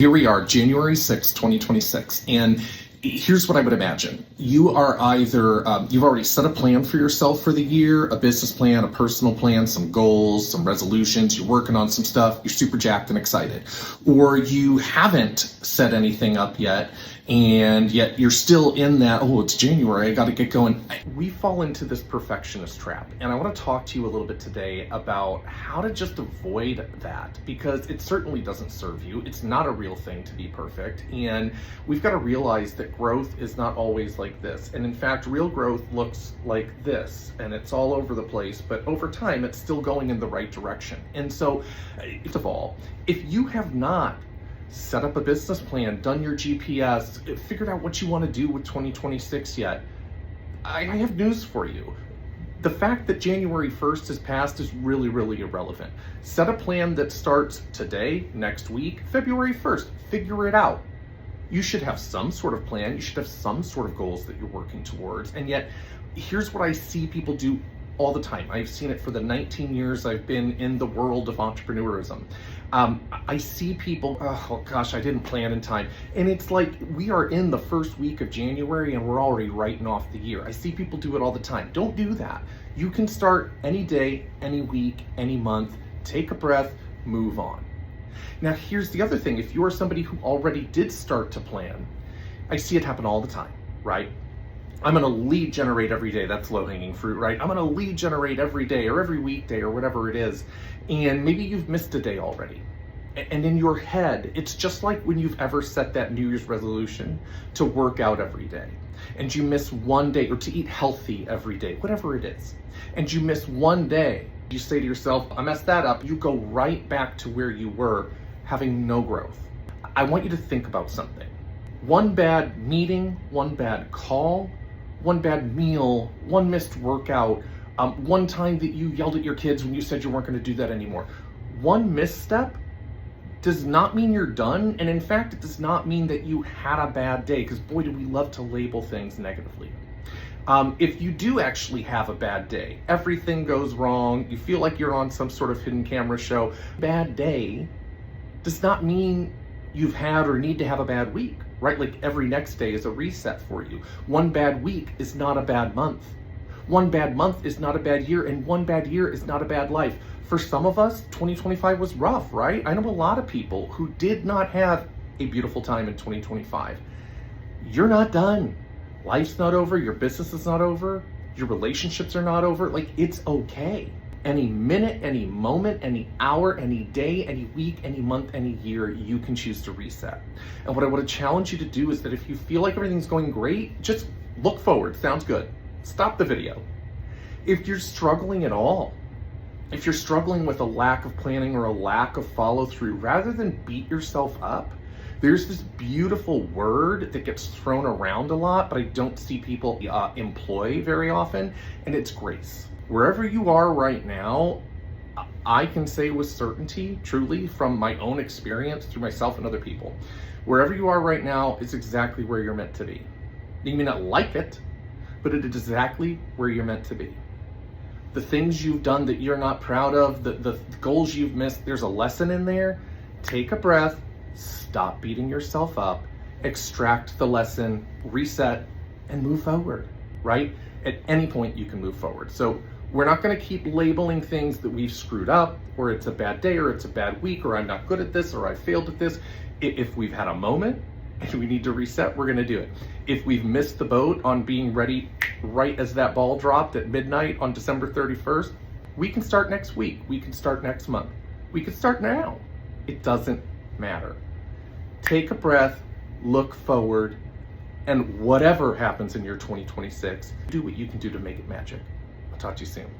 Here we are, January 6th, 2026, and here's what I would imagine. You are either, you've already set a plan for yourself for the year, a business plan, a personal plan, some goals, some resolutions, you're working on some stuff, you're super jacked and excited. Or you haven't set anything up yet, and yet you're still in that, oh, it's January, I gotta get going. We fall into this perfectionist trap, and I wanna talk to you a little bit today about how to just avoid that, because it certainly doesn't serve you. It's not a real thing to be perfect, and we've gotta realize that growth is not always like this. And in fact, real growth looks like this, and it's all over the place, but over time, it's still going in the right direction. And so, first of all, if you have not set up a business plan, done your GPS, figured out what you want to do with 2026 yet, I have news for you. The fact that January 1st has passed is really, really irrelevant. Set a plan that starts today, next week, February 1st. Figure it out. You should have some sort of plan. You should have some sort of goals that you're working towards. And yet, here's what I see people do all the time. I've seen it for the 19 years I've been in the world of entrepreneurism. I see people, oh gosh, I didn't plan in time. And it's like we are in the first week of January and we're already writing off the year. I see people do it all the time. Don't do that. You can start any day, any week, any month, take a breath, move on. Now, here's the other thing. If you are somebody who already did start to plan, I see it happen all the time, right? I'm gonna lead generate every day. That's low-hanging fruit, right? I'm gonna lead generate every day or every weekday or whatever it is. And maybe you've missed a day already. And in your head, it's just like when you've ever set that New Year's resolution to work out every day. And you miss one day, or to eat healthy every day, whatever it is. And you miss one day. You say to yourself, I messed that up. You go right back to where you were, having no growth. I want you to think about something. One bad meeting, one bad call, one bad meal, one missed workout, one time that you yelled at your kids when you said you weren't going to do that anymore. One misstep does not mean you're done, and in fact, it does not mean that you had a bad day, because boy, do we love to label things negatively. If you do actually have a bad day, everything goes wrong, you feel like you're on some sort of hidden camera show, bad day does not mean you've had or need to have a bad week, right? Like every next day is a reset for you. One bad week is not a bad month. One bad month is not a bad year, and one bad year is not a bad life. For some of us, 2025 was rough, right? I know a lot of people who did not have a beautiful time in 2025. You're not done. Life's not over, your business is not over, your relationships are not over. Like, it's okay. Any minute, any moment, any hour, any day, any week, any month, any year, you can choose to reset. And what I want to challenge you to do is that if you feel like everything's going great, just look forward. Sounds good. Stop the video. If you're struggling at all, if you're struggling with a lack of planning or a lack of follow through, rather than beat yourself up, there's this beautiful word that gets thrown around a lot, but I don't see people employ very often, and it's grace. Wherever you are right now, I can say with certainty, truly, from my own experience through myself and other people, wherever you are right now is exactly where you're meant to be. You may not like it, but it is exactly where you're meant to be. The things you've done that you're not proud of, the goals you've missed, there's a lesson in there. Take a breath, stop beating yourself up, extract the lesson, reset, and move forward, right? At any point you can move forward. So we're not going to keep labeling things that we've screwed up, or it's a bad day, or it's a bad week, or I'm not good at this, or I failed at this. If we've had a moment and we need to reset, we're going to do it. If we've missed the boat on being ready right as that ball dropped at midnight on December 31st, we can start next week. We can start next month. We can start now. It doesn't matter. Take a breath, look forward, and whatever happens in your 2026, do what you can do to make it magic. I'll talk to you soon.